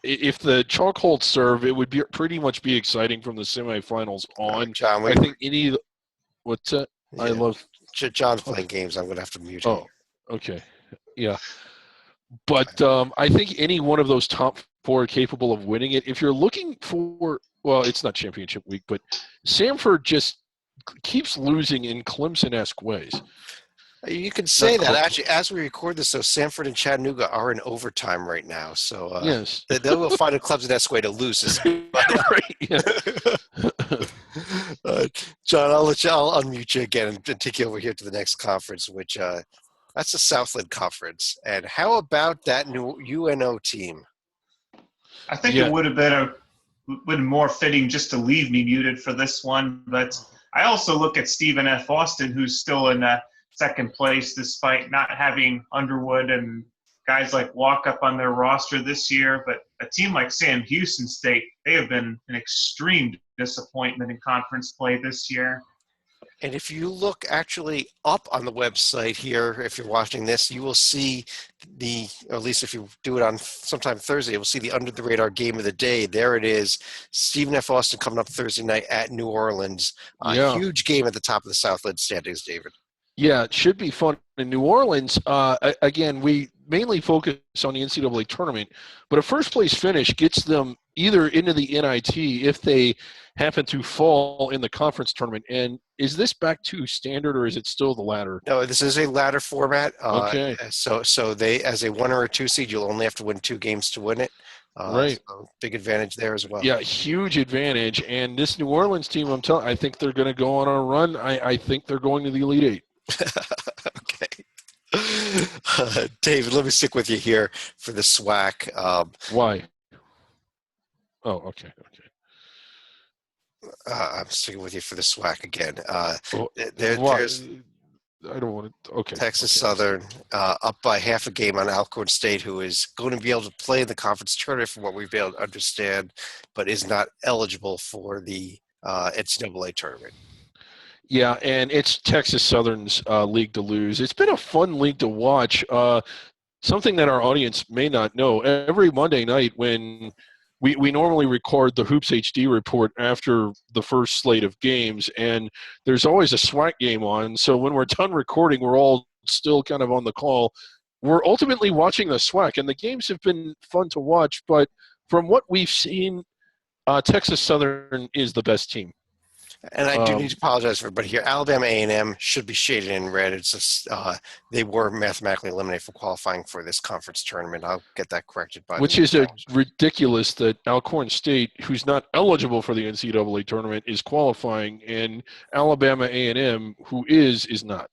If the chalk holds serve, it would be pretty much be exciting from the semifinals on. John, I think what's that? Yeah. I love John's playing games. I'm going to have to mute him. Oh, okay. Yeah. But I think any one of those top 4 are capable of winning it. If you're looking for, well, it's not championship week, but Samford just keeps losing in Clemson-esque ways. You can say that. Actually, as we record this, so Samford and Chattanooga are in overtime right now. So yes. they will find a Clemson-esque way to lose. Right, yeah. John, I'll unmute you again and take you over here to the next conference, which that's the Southland Conference. And how about that new UNO team? I think it would have been more fitting just to leave me muted for this one. But I also look at Stephen F. Austin, who's still in second place despite not having Underwood and guys like Walkup on their roster this year. But a team like Sam Houston State, they have been an extreme disappointment in conference play this year. And if you look actually up on the website here, if you're watching this, you will see or at least if you do it on sometime Thursday, you'll see the under the radar game of the day. There it is. Stephen F. Austin coming up Thursday night at New Orleans. A huge game at the top of the Southland standings, David. Yeah, it should be fun in New Orleans. Again, we mainly focus on the NCAA tournament, but a first-place finish gets them either into the NIT if they happen to fall in the conference tournament. And is this back to standard, or is it still the ladder? No, this is a ladder format. Okay. So they, as a 1 or a 2 seed, you'll only have to win 2 games to win it. Right. So big advantage there as well. Yeah, huge advantage. And this New Orleans team, I think they're going to go on a run. I think they're going to the Elite Eight. Okay. David, let me stick with you here for the SWAC. Why? Oh, okay. I'm sticking with you for the SWAC again. There's I don't want to. Okay. Texas Southern up by half a game on Alcorn State, who is going to be able to play in the conference tournament from what we've been able to understand, but is not eligible for the NCAA tournament. Yeah, and it's Texas Southern's league to lose. It's been a fun league to watch. Something that our audience may not know, every Monday night when we normally record the Hoops HD report after the first slate of games, and there's always a SWAC game on. So when we're done recording, we're all still kind of on the call. We're ultimately watching the SWAC, and the games have been fun to watch. But from what we've seen, Texas Southern is the best team. And I do need to apologize for everybody here. Alabama A&M should be shaded in red. It's just they were mathematically eliminated from qualifying for this conference tournament. I'll get that corrected by which is ridiculous that Alcorn State, who's not eligible for the NCAA tournament, is qualifying, and Alabama A&M, who is not.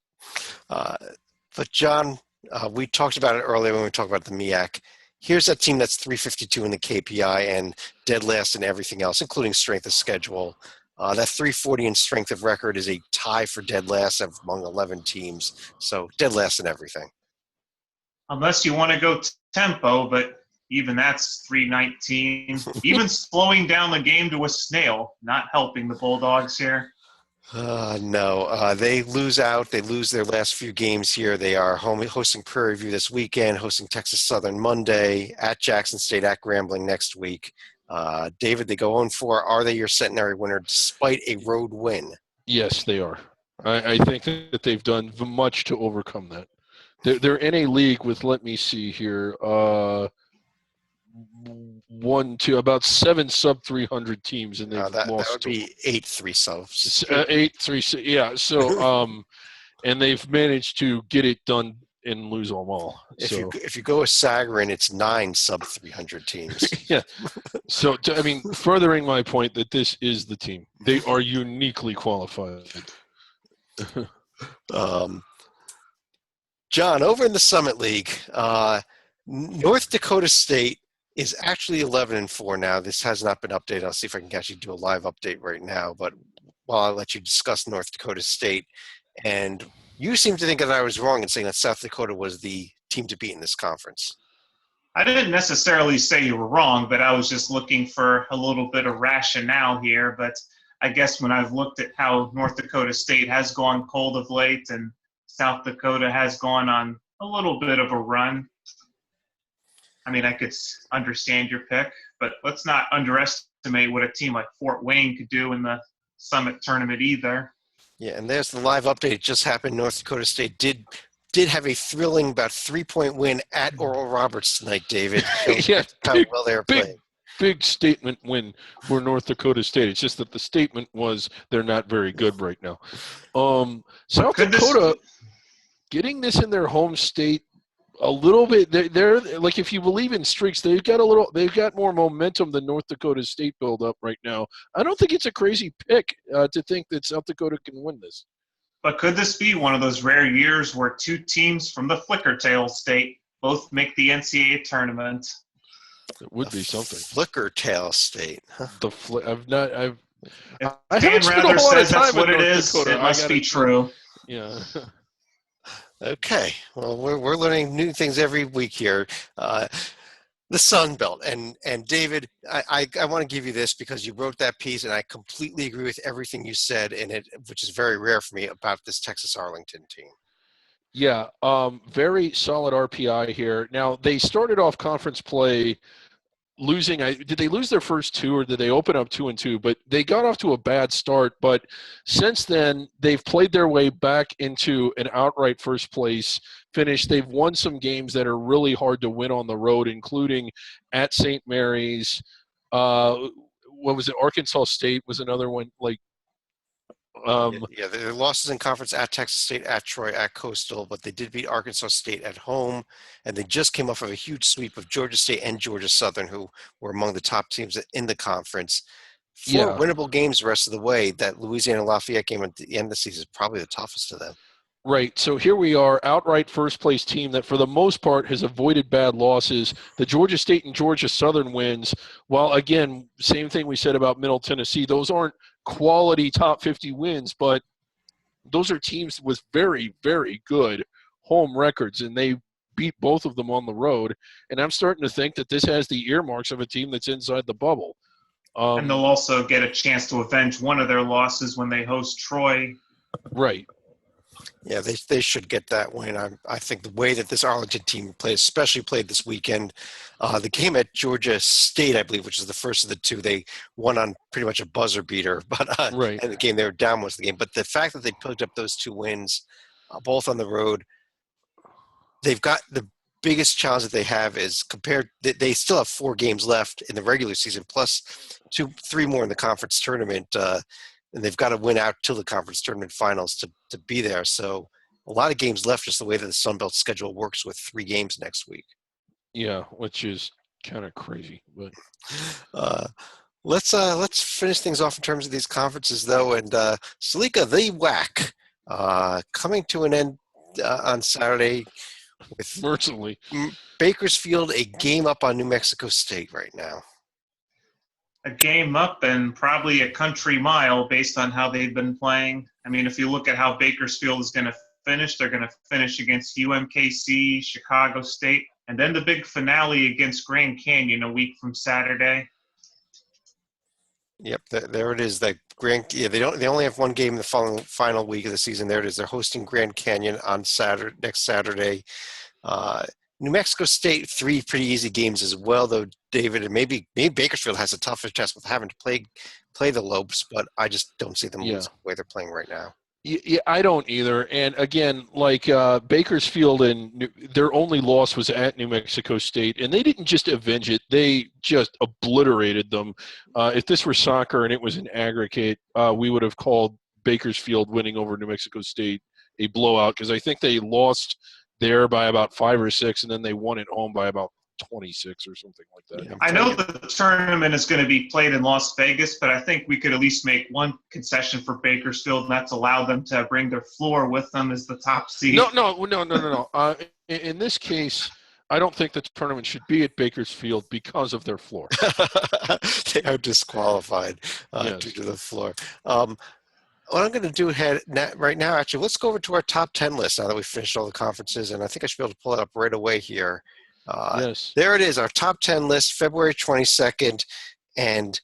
But John, we talked about it earlier when we talked about the MEAC. Here's a team that's 352 in the KPI and dead last in everything else, including strength of schedule. That 340 in strength of record is a tie for dead last among 11 teams. So dead last in everything. Unless you want to go tempo, but even that's 319. Even slowing down the game to a snail, not helping the Bulldogs here. No, they lose out. They lose their last few games here. They are hosting Prairie View this weekend, hosting Texas Southern Monday, at Jackson State, at Grambling next week. David, they go 0-4. Are they your centenary winner despite a road win? Yes, they are. I think that they've done much to overcome that. They're in a league with, let me see here, about 7 sub-300 teams, and they've lost. That would be 8 3-subs. 8 3, yeah. So, and they've managed to get it done and lose them all. If you go with Sagarin, it's 9 sub-300 teams. Yeah. So, furthering my point that this is the team. They are uniquely qualified. John, over in the Summit League, North Dakota State is actually 11-4 now. This has not been updated. I'll see if I can actually do a live update right now. But while I'll let you discuss North Dakota State, and you seem to think that I was wrong in saying that South Dakota was the team to beat in this conference. I didn't necessarily say you were wrong, but I was just looking for a little bit of rationale here. But I guess when I've looked at how North Dakota State has gone cold of late and South Dakota has gone on a little bit of a run, I could understand your pick, but let's not underestimate what a team like Fort Wayne could do in the Summit tournament either. Yeah, and there's the live update. It just happened. North Dakota State did have a thrilling about 3-point win at Oral Roberts tonight, David. Yeah, how well they were playing. Big statement win for North Dakota State. It's just that the statement was they're not very good right now. South Dakota getting this in their home state a little bit. They're like, if you believe in streaks, they've got more momentum than North Dakota State build up right now. I don't think it's a crazy pick to think that South Dakota can win this. But could this be one of those rare years where two teams from the Flickertail State both make the NCAA tournament? It would be something. Flickertail State. Huh? If Dan Rather says that's what it is, it must be true. Yeah. Okay. Well, we're learning new things every week here. The Sun Belt. And David, I want to give you this because you wrote that piece, and I completely agree with everything you said in it, which is very rare for me about this Texas Arlington team. Yeah, very solid RPI here. Now, they started off conference play losing. Did they lose their first two, or did they open up 2-2? But they got off to a bad start. But since then, they've played their way back into an outright first place finish. They've won some games that are really hard to win on the road, including at St. Mary's. What was it? Arkansas State was another one. Their losses in conference at Texas State, at Troy, at Coastal, but they did beat Arkansas State at home, and they just came off of a huge sweep of Georgia State and Georgia Southern, who were among the top teams in the conference. Four winnable games the rest of the way. That Louisiana Lafayette game at the end of the season is probably the toughest of them. Right. So here we are, outright first-place team that for the most part has avoided bad losses. The Georgia State and Georgia Southern wins, while, again, same thing we said about Middle Tennessee. Those aren't quality top 50 wins, but those are teams with very, very good home records, and they beat both of them on the road. And I'm starting to think that this has the earmarks of a team that's inside the bubble. And they'll also get a chance to avenge one of their losses when they host Troy. Right. Yeah, they should get that win. I think the way that this Arlington team played, especially played this weekend, the game at Georgia State, I believe, which is the first of the two, they won on pretty much a buzzer beater. But Right. and the game they were down most of the game. But the fact that they picked up those two wins, both on the road, they've got the biggest challenge that they have is they still have 4 games left in the regular season, plus 3 more in the conference tournament. And they've got to win out till the conference tournament finals to be there. So a lot of games left, just the way that the Sun Belt schedule works with 3 games next week. Yeah, which is kind of crazy. But let's finish things off in terms of these conferences, though. And Salika, the WAC, coming to an end on Saturday with mercifully, Bakersfield a game up on New Mexico State right now. A game up and probably a country mile based on how they've been playing. I mean, if you look at how Bakersfield is going to finish, they're going to finish against UMKC, Chicago State, and then the big finale against Grand Canyon a week from Saturday. Yep, there it is. They only have one game in the final week of the season. There it is. They're hosting Grand Canyon on next Saturday. New Mexico State, 3 pretty easy games as well, though, David, and maybe Bakersfield has a tougher test with having to play the Lopes, but I just don't see them losing the way they're playing right now. Yeah, I don't either. And again, like Bakersfield, their only loss was at New Mexico State, and they didn't just avenge it; they just obliterated them. If this were soccer and it was an aggregate, we would have called Bakersfield winning over New Mexico State a blowout, because I think they lost there by about 5 or 6, and then they won at home by about 26 or something like that. Yeah. I know the tournament is going to be played in Las Vegas, but I think we could at least make one concession for Bakersfield, and that's allow them to bring their floor with them as the top seed. No. In this case, I don't think the tournament should be at Bakersfield because of their floor. They are disqualified due to the floor. What I'm going to do right now, actually, let's go over to our top 10 list now that we've finished all the conferences, and I think I should be able to pull it up right away here. Yes. There it is, our top 10 list, February 22nd. And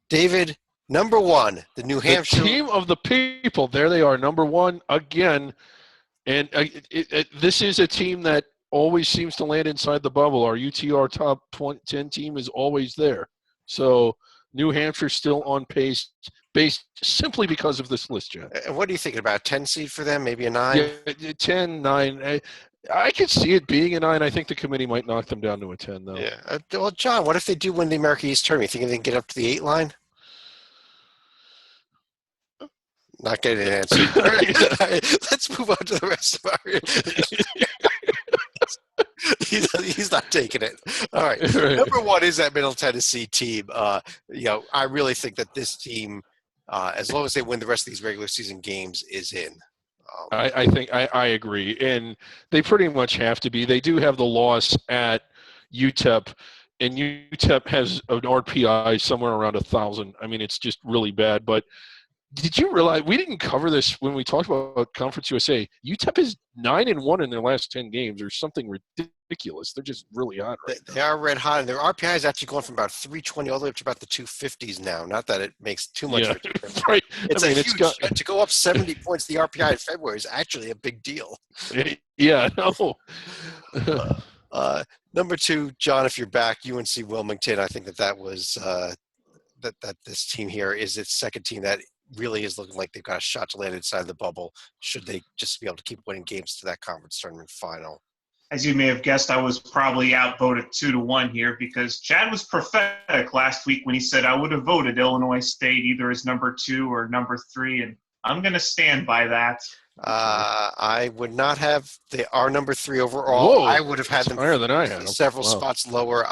David, number 1, the New Hampshire. The team of the people. There they are, number 1 again. And this is a team that always seems to land inside the bubble. Our UTR top 10 team is always there. So New Hampshire still on pace, based simply because of this list, John. And what are you thinking about? 10 seed for them, maybe a 9? Yeah, 10, 9. I could see it being a 9. I think the committee might knock them down to a 10, though. Yeah. Well, John, what if they do win the America East tournament? You think they can get up to the 8 line? Not getting an answer. All right. Let's move on to the rest of our. He's not taking it. All right. Number 1 is that Middle Tennessee team. I really think that this team, as long as they win the rest of these regular season games, is in. I think I agree, and they pretty much have to be. They do have the loss at UTEP, and UTEP has an RPI somewhere around 1,000. I mean, it's just really bad. But did you realize we didn't cover this when we talked about Conference USA? UTEP is 9-1 in their last 10 games, or something ridiculous. They're just really hot right now. They are red hot, and their RPI is actually going from about 320 all the way up to about the 250s now. Not that it makes too much of a difference. Right. It's to go up 70 points the RPI in February is actually a big deal. Yeah, no. Number 2, John, if you're back, UNC Wilmington. I think that was that this team here is its second team that really is looking like they've got a shot to land inside the bubble, should they just be able to keep winning games to that conference tournament final. As you may have guessed, I was probably outvoted 2-1 here because Chad was prophetic last week when he said I would have voted Illinois State either as number 2 or number 3, and I'm going to stand by that. I would not have. They are number 3 overall. Whoa, I would have had them higher than I had. several spots lower.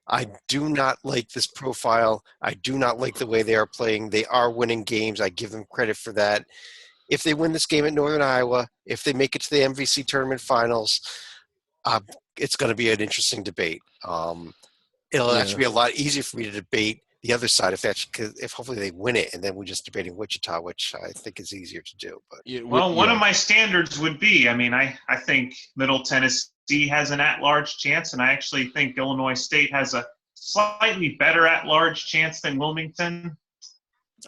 I do not like this profile. I do not like the way they are playing. They are winning games. I give them credit for that. If they win this game at Northern Iowa, if they make it to the MVC tournament finals, it's going to be an interesting debate. It'll actually be a lot easier for me to debate the other side if hopefully they win it, and then we're just debating Wichita, which I think is easier to do. But one of my standards would be, I think Middle Tennessee has an at-large chance, and I actually think Illinois State has a slightly better at-large chance than Wilmington.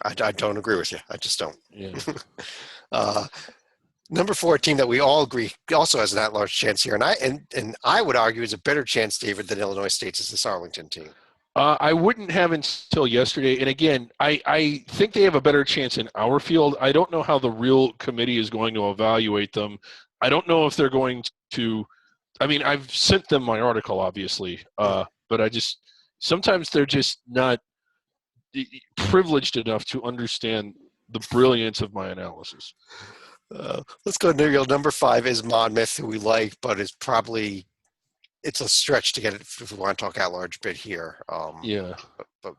I don't agree with you. I just don't. Yeah. Number 4 team that we all agree also has an at-large chance here, and I would argue is a better chance, David, than Illinois State's is this Arlington team. I wouldn't have until yesterday. And again, I think they have a better chance in our field. I don't know how the real committee is going to evaluate them. I don't know if they're going to – I mean, I've sent them my article, obviously, but sometimes they're just not privileged enough to understand the brilliance of my analysis. Let's go to number 5 is Monmouth, who we like, but it's probably – it's a stretch to get it if we want to talk at-large bit here. But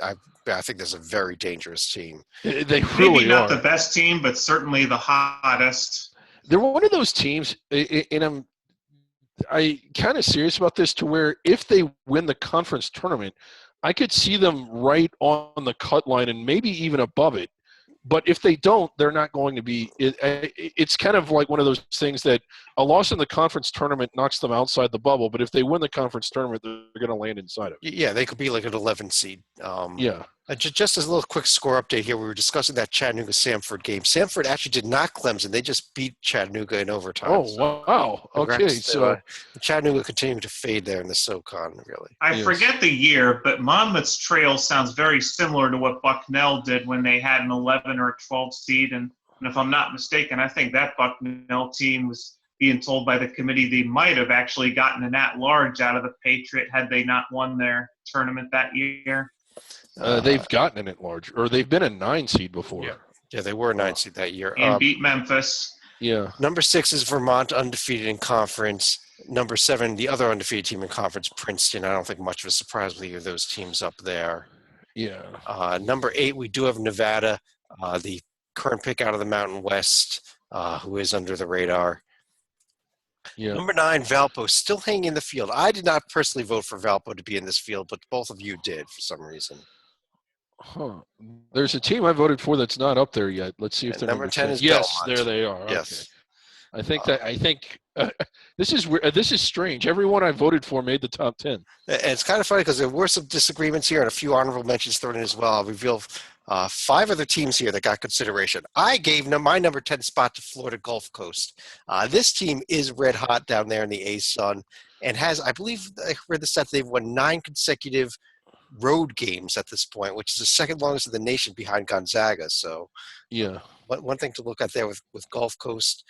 I think there's a very dangerous team. They really Maybe not are. the best team, but certainly the hottest. They're one of those teams, and I kind of serious about this, to where if they win the conference tournament, I could see them right on the cut line and maybe even above it. But if they don't, they're not going to be it's kind of like one of those things that a loss in the conference tournament knocks them outside the bubble, but if they win the conference tournament, they're going to land inside of it. Yeah, they could be like an 11 seed. Yeah. Just as a little quick score update here, we were discussing that Chattanooga-Samford game. Samford actually did not Clemson. They just beat Chattanooga in overtime. Oh, wow. Okay, so Chattanooga continuing to fade there in the SoCon, really. I forget the year, but Monmouth's trail sounds very similar to what Bucknell did when they had an 11 or a 12 seed. And if I'm not mistaken, I think that Bucknell team was being told by the committee they might have actually gotten an at-large out of the Patriot had they not won their tournament that year. They've gotten an at-large, or they've been a 9 seed before. Yeah, they were a 9 seed that year. And beat Memphis. Yeah. Number 6 is Vermont, undefeated in conference. Number 7, the other undefeated team in conference, Princeton. I don't think much of a surprise with either of those teams up there. Yeah. Number 8, we do have Nevada, the current pick out of the Mountain West, who is under the radar. Yeah. Number 9, Valpo, still hanging in the field. I did not personally vote for Valpo to be in this field, but both of you did for some reason. Huh. There's a team I voted for that's not up there yet. Let's see if they're number 10 is Yes, Belmont. there they are. Yes. Okay. I think this is weird. This is strange. Everyone I voted for made the top 10. And it's kind of funny because there were some disagreements here and a few honorable mentions thrown in as well. I'll reveal 5 other teams here that got consideration. I gave my number 10 spot to Florida Gulf Coast. This team is red hot down there in the A-Sun and has, I believe, I read the stat, they've won 9 consecutive road games at this point, which is the second longest in the nation behind Gonzaga. So yeah, one thing to look at there with Gulf Coast.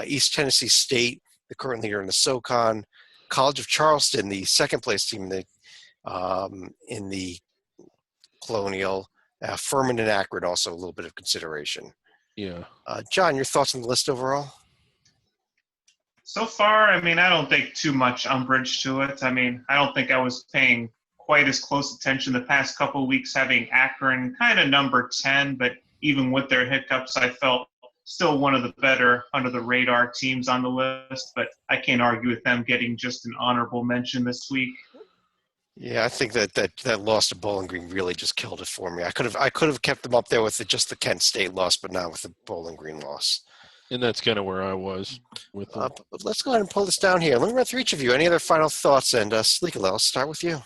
East Tennessee State, the current leader in the SoCon. College of Charleston, the second place team in the Colonial. Furman and Akron also a little bit of consideration. Yeah. John, your thoughts on the list overall? So far, I mean, I don't take too much umbrage to it. I mean, I don't think I was paying quite as close attention the past couple of weeks, having Akron kind of number 10, but even with their hiccups, I felt still one of the better under-the-radar teams on the list, but I can't argue with them getting just an honorable mention this week. Yeah, I think that loss to Bowling Green really just killed it for me. I could have kept them up there with just the Kent State loss, but not with the Bowling Green loss. And that's kind of where I was with them. But let's go ahead and pull this down here. Let me run through each of you. Any other final thoughts? And Sleekala, I'll start with you.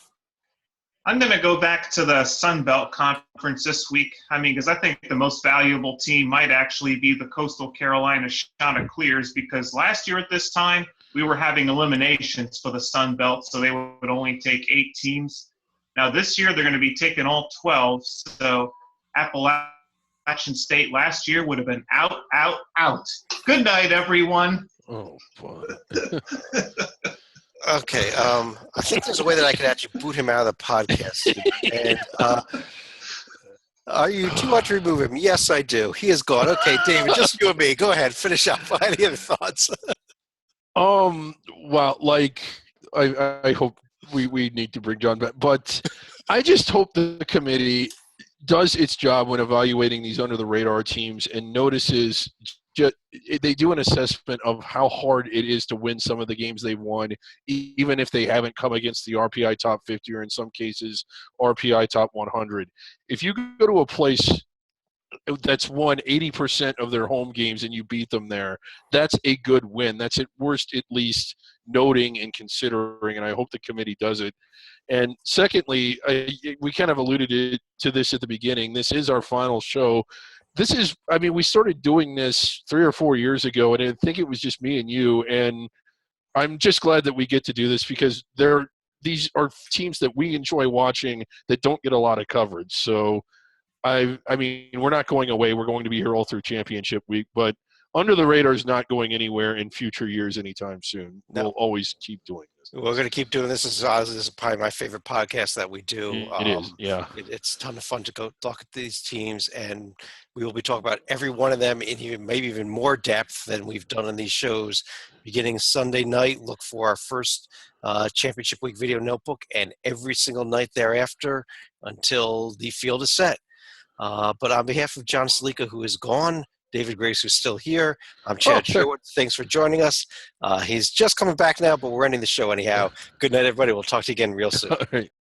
I'm going to go back to the Sun Belt Conference this week. I mean, because I think the most valuable team might actually be the Coastal Carolina Chanticleers, because last year at this time, we were having eliminations for the Sun Belt, so they would only take 8 teams. Now this year, they're going to be taking all 12, so Appalachian State last year would have been out. Good night, everyone. Oh, fun. Okay, I think there's a way that I could actually boot him out of the podcast. And are you too much to remove him? Yes, I do. He is gone. Okay, David, just you and me. Go ahead, finish up. Any other thoughts? Well, like I hope we need to bring John back, but I just hope the committee does its job when evaluating these under the radar teams and notices they do an assessment of how hard it is to win some of the games they've won, even if they haven't come against the RPI top 50 or in some cases RPI top 100. If you go to a place that's won 80% of their home games and you beat them there, that's a good win. That's at worst at least noting and considering, and I hope the committee does it. And secondly, we kind of alluded to this at the beginning. This is our final show. this is, I mean, we started doing this 3 or 4 years ago, and I think it was just me and you, and I'm just glad that we get to do this because these are teams that we enjoy watching that don't get a lot of coverage. So I mean, we're not going away. We're going to be here all through championship week, but Under the Radar is not going anywhere in future years anytime soon. No. We'll always keep doing this. We're going to keep doing this. This is probably my favorite podcast that we do. It is, yeah. It's a ton of fun to go talk at these teams, and we will be talking about every one of them in maybe even more depth than we've done in these shows. Beginning Sunday night, look for our first championship week video notebook, and every single night thereafter until the field is set. But on behalf of John Salika, who is gone, David Grace, who's still here, I'm Chad Sherwood. Thanks for joining us. He's just coming back now, but we're ending the show anyhow. Good night, everybody. We'll talk to you again real soon. All right.